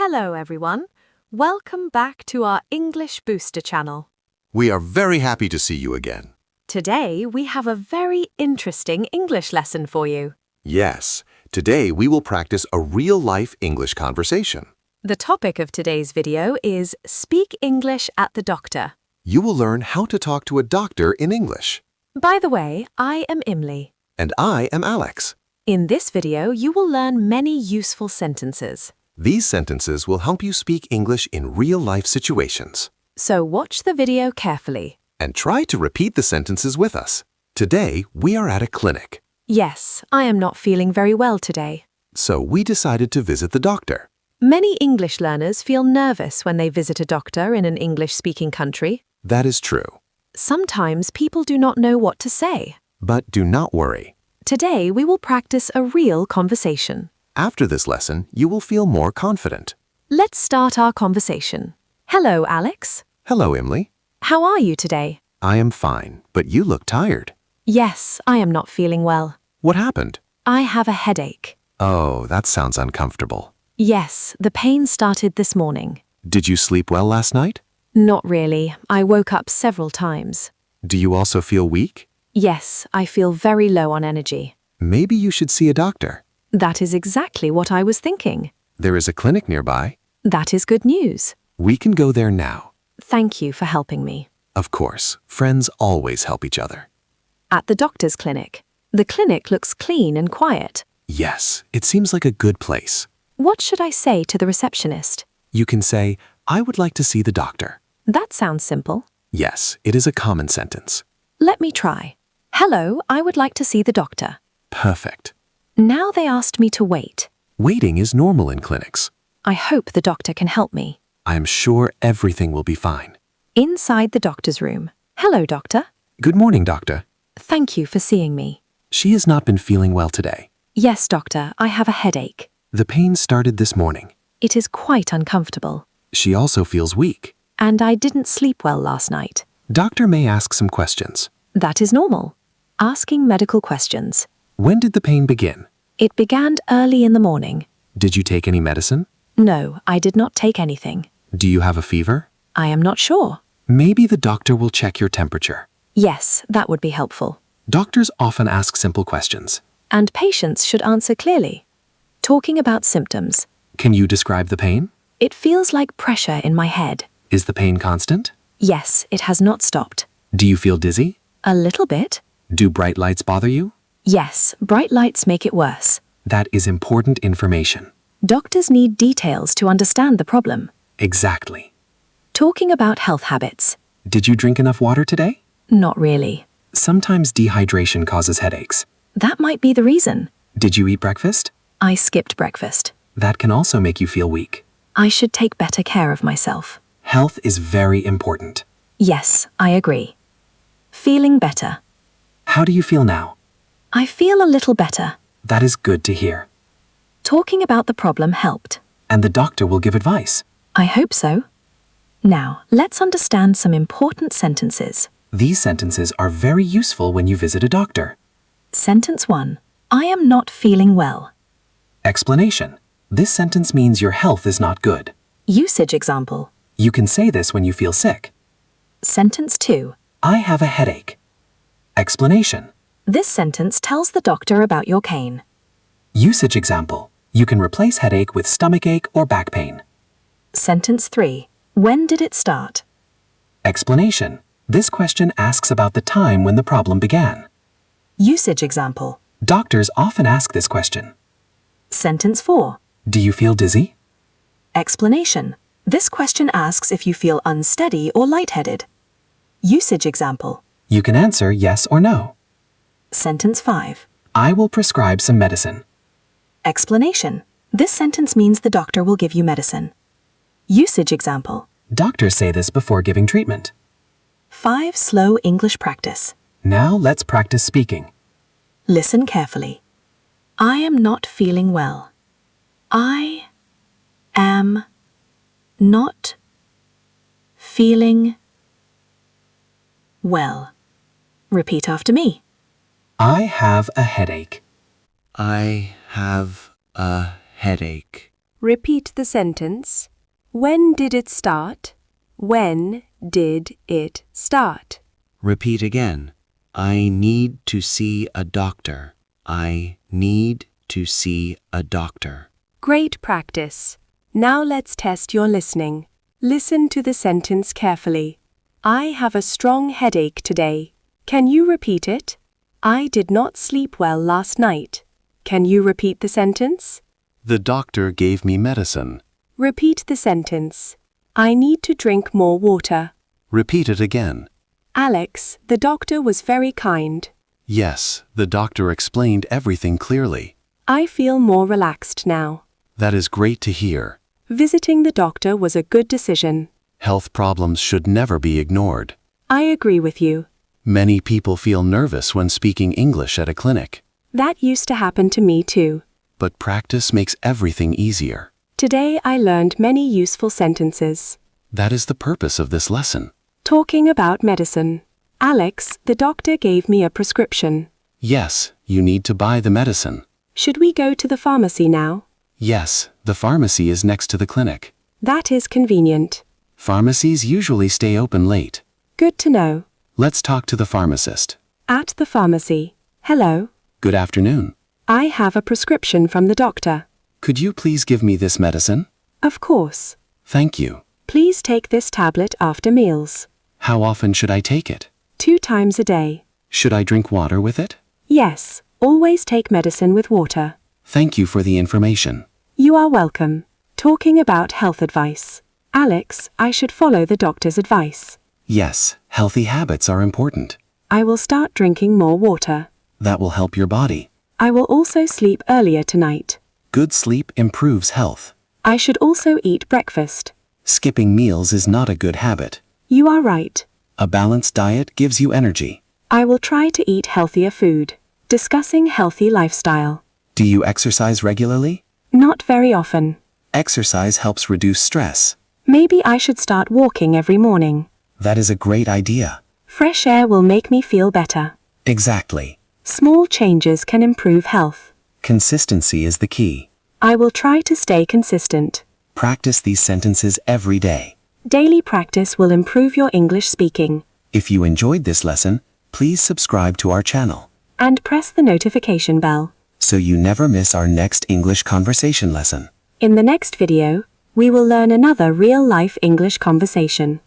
Hello everyone. Welcome back to our English Booster channel. We are very happy to see you again. Today we have a very interesting English lesson for you. Yes, today we will practice a real-life English conversation. The topic of today's video is Speak English at the Doctor. You will learn how to talk to a doctor in English. By the way, I am Imli. And I am Alex. In this video, you will learn many useful sentences. These sentences will help you speak English in real-life situations. So watch the video carefully. And try to repeat the sentences with us. Today, we are at a clinic. Yes, I am not feeling very well today. So we decided to visit the doctor. Many English learners feel nervous when they visit a doctor in an English-speaking country. That is true. Sometimes people do not know what to say. But do not worry. Today, we will practice a real conversation. After this lesson, you will feel more confident. Let's start our conversation. Hello, Alex. Hello, Emily. How are you today? I am fine, but you look tired. Yes, I am not feeling well. What happened? I have a headache. Oh, that sounds uncomfortable. Yes, the pain started this morning. Did you sleep well last night? Not really. I woke up several times. Do you also feel weak? Yes, I feel very low on energy. Maybe you should see a doctor. That is exactly what I was thinking. There is a clinic nearby. That is good news. We can go there now. Thank you for helping me. Of course, friends always help each other. At the doctor's clinic. The clinic looks clean and quiet. Yes, it seems like a good place. What should I say to the receptionist? You can say, I would like to see the doctor. That sounds simple. Yes, it is a common sentence. Let me try. Hello, I would like to see the doctor. Perfect. Now they asked me to wait. Waiting is normal in clinics. I hope the doctor can help me. I am sure everything will be fine. Inside the doctor's room. Hello, doctor. Good morning, doctor. Thank you for seeing me. She has not been feeling well today. Yes, doctor, I have a headache. The pain started this morning. It is quite uncomfortable. She also feels weak. And I didn't sleep well last night. Doctor may ask some questions. That is normal. Asking medical questions. When did the pain begin? It began early in the morning. Did you take any medicine? No, I did not take anything. Do you have a fever? I am not sure. Maybe the doctor will check your temperature. Yes, that would be helpful. Doctors often ask simple questions. And patients should answer clearly. Talking about symptoms. Can you describe the pain? It feels like pressure in my head. Is the pain constant? Yes, it has not stopped. Do you feel dizzy? A little bit. Do bright lights bother you? Yes, bright lights make it worse. That is important information. Doctors need details to understand the problem. Exactly. Talking about health habits. Did you drink enough water today? Not really. Sometimes dehydration causes headaches. That might be the reason. Did you eat breakfast? I skipped breakfast. That can also make you feel weak. I should take better care of myself. Health is very important. Yes, I agree. Feeling better. How do you feel now? I feel a little better. That is good to hear. Talking about the problem helped. And the doctor will give advice. I hope so. Now, let's understand some important sentences. These sentences are very useful when you visit a doctor. Sentence 1. I am not feeling well. Explanation. This sentence means your health is not good. Usage example. You can say this when you feel sick. Sentence 2. I have a headache. Explanation. This sentence tells the doctor about your cane. Usage example. You can replace headache with stomachache or back pain. Sentence 3. When did it start? Explanation. This question asks about the time when the problem began. Usage example. Doctors often ask this question. Sentence 4. Do you feel dizzy? Explanation. This question asks if you feel unsteady or lightheaded. Usage example. You can answer yes or no. Sentence 5. I will prescribe some medicine. Explanation. This sentence means the doctor will give you medicine. Usage example. Doctors say this before giving treatment. 5. Slow English practice. Now let's practice speaking. Listen carefully. I am not feeling well. I am not feeling well. Repeat after me. I have a headache. I have a headache. Repeat the sentence. When did it start? When did it start? Repeat again. I need to see a doctor. I need to see a doctor. Great practice. Now let's test your listening. Listen to the sentence carefully. I have a strong headache today. Can you repeat it? I did not sleep well last night. Can you repeat the sentence? The doctor gave me medicine. Repeat the sentence. I need to drink more water. Repeat it again. Alex, the doctor was very kind. Yes, the doctor explained everything clearly. I feel more relaxed now. That is great to hear. Visiting the doctor was a good decision. Health problems should never be ignored. I agree with you. Many people feel nervous when speaking English at a clinic, That used to happen to me too. but practice makes everything easier. Today I learned many useful sentences. That is the purpose of this lesson. Talking about medicine. Alex, the doctor gave me a prescription. Yes, you need to buy the medicine. Should we go to the pharmacy now? Yes, the pharmacy is next to the clinic. That is convenient. Pharmacies usually stay open late. Good to know. Let's talk to the pharmacist. At the pharmacy. Hello. Good afternoon. I have a prescription from the doctor. Could you please give me this medicine? Of course. Thank you. Please take this tablet after meals. How often should I take it? 2 times a day. Should I drink water with it? Yes, always take medicine with water. Thank you for the information. You are welcome. Talking about health advice. Alex, I should follow the doctor's advice. Yes, healthy habits are important. I will start drinking more water. That will help your body. I will also sleep earlier tonight. Good sleep improves health. I should also eat breakfast. Skipping meals is not a good habit. You are right. A balanced diet gives you energy. I will try to eat healthier food. Discussing healthy lifestyle. Do you exercise regularly? Not very often. Exercise helps reduce stress. Maybe I should start walking every morning. That is a great idea. Fresh air will make me feel better. Exactly. Small changes can improve health. Consistency is the key. I will try to stay consistent. Practice these sentences every day. Daily practice will improve your English speaking. If you enjoyed this lesson, please subscribe to our channel And press the notification bell. so you never miss our next English conversation lesson. In the next video, we will learn another real-life English conversation.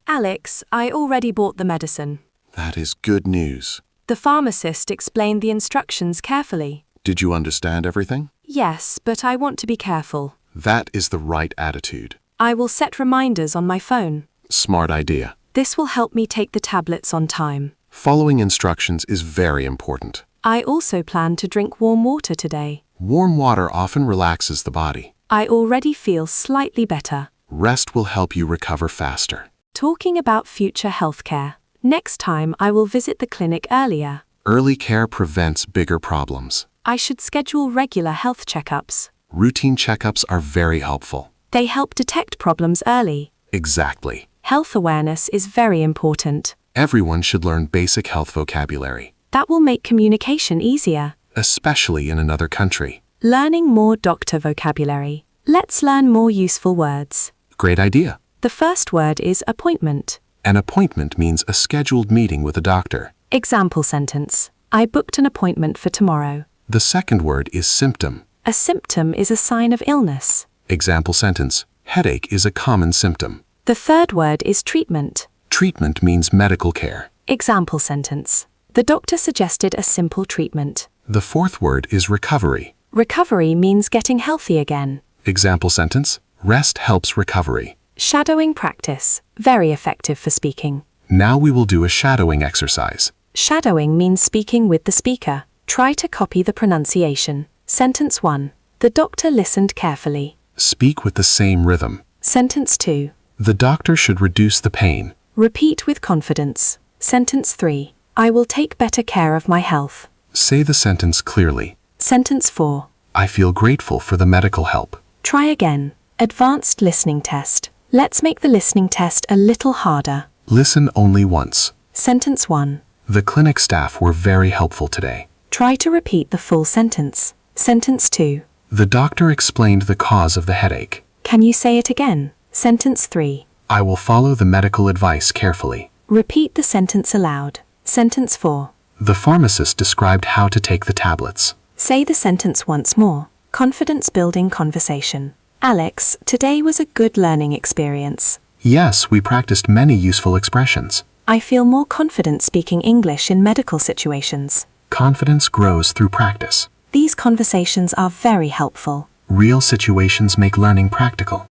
Alex, I already bought the medicine. That is good news. The pharmacist explained the instructions carefully. Did you understand everything? Yes, but I want to be careful. That is the right attitude. I will set reminders on my phone. Smart idea. This will help me take the tablets on time. Following instructions is very important. I also plan to drink warm water today. Warm water often relaxes the body. I already feel slightly better. Rest will help you recover faster. Talking about future healthcare. Next time I will visit the clinic earlier. Early care prevents bigger problems. I should schedule regular health checkups. Routine checkups are very helpful. They help detect problems early. Exactly. Health awareness is very important. Everyone should learn basic health vocabulary, That will make communication easier. especially in another country. Learning more doctor vocabulary. Let's learn more useful words. Great idea. The first word is appointment. An appointment means a scheduled meeting with a doctor. Example sentence. I booked an appointment for tomorrow. The second word is symptom. A symptom is a sign of illness. Example sentence. Headache is a common symptom. The third word is treatment. Treatment means medical care. Example sentence. The doctor suggested a simple treatment. The fourth word is recovery. Recovery means getting healthy again. Example sentence. Rest helps recovery. Shadowing practice. Very effective for speaking. Now we will do a shadowing exercise. Shadowing means speaking with the speaker. Try to copy the pronunciation. Sentence 1. The doctor listened carefully. Speak with the same rhythm. Sentence 2. The doctor should reduce the pain. Repeat with confidence. Sentence 3. I will take better care of my health. Say the sentence clearly. Sentence 4. I feel grateful for the medical help. Try again. Advanced listening test. Let's make the listening test a little harder. Listen only once. Sentence 1. The clinic staff were very helpful today. Try to repeat the full sentence. Sentence 2. The doctor explained the cause of the headache. Can you say it again? Sentence 3. I will follow the medical advice carefully. Repeat the sentence aloud. Sentence 4. The pharmacist described how to take the tablets. Say the sentence once more. Confidence-building conversation. Alex, today was a good learning experience. Yes, we practiced many useful expressions. I feel more confident speaking English in medical situations. Confidence grows through practice. These conversations are very helpful. Real situations make learning practical.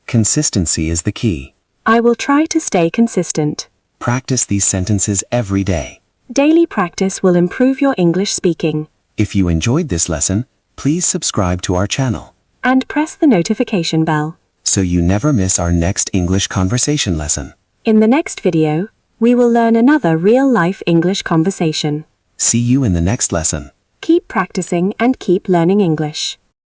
Consistency is the key. I will try to stay consistent. Practice these sentences every day. Daily practice will improve your English speaking. If you enjoyed this lesson, please subscribe to our channel And press the notification bell. so you never miss our next English conversation lesson. In the next video, we will learn another real-life English conversation. See you in the next lesson. Keep practicing and keep learning English.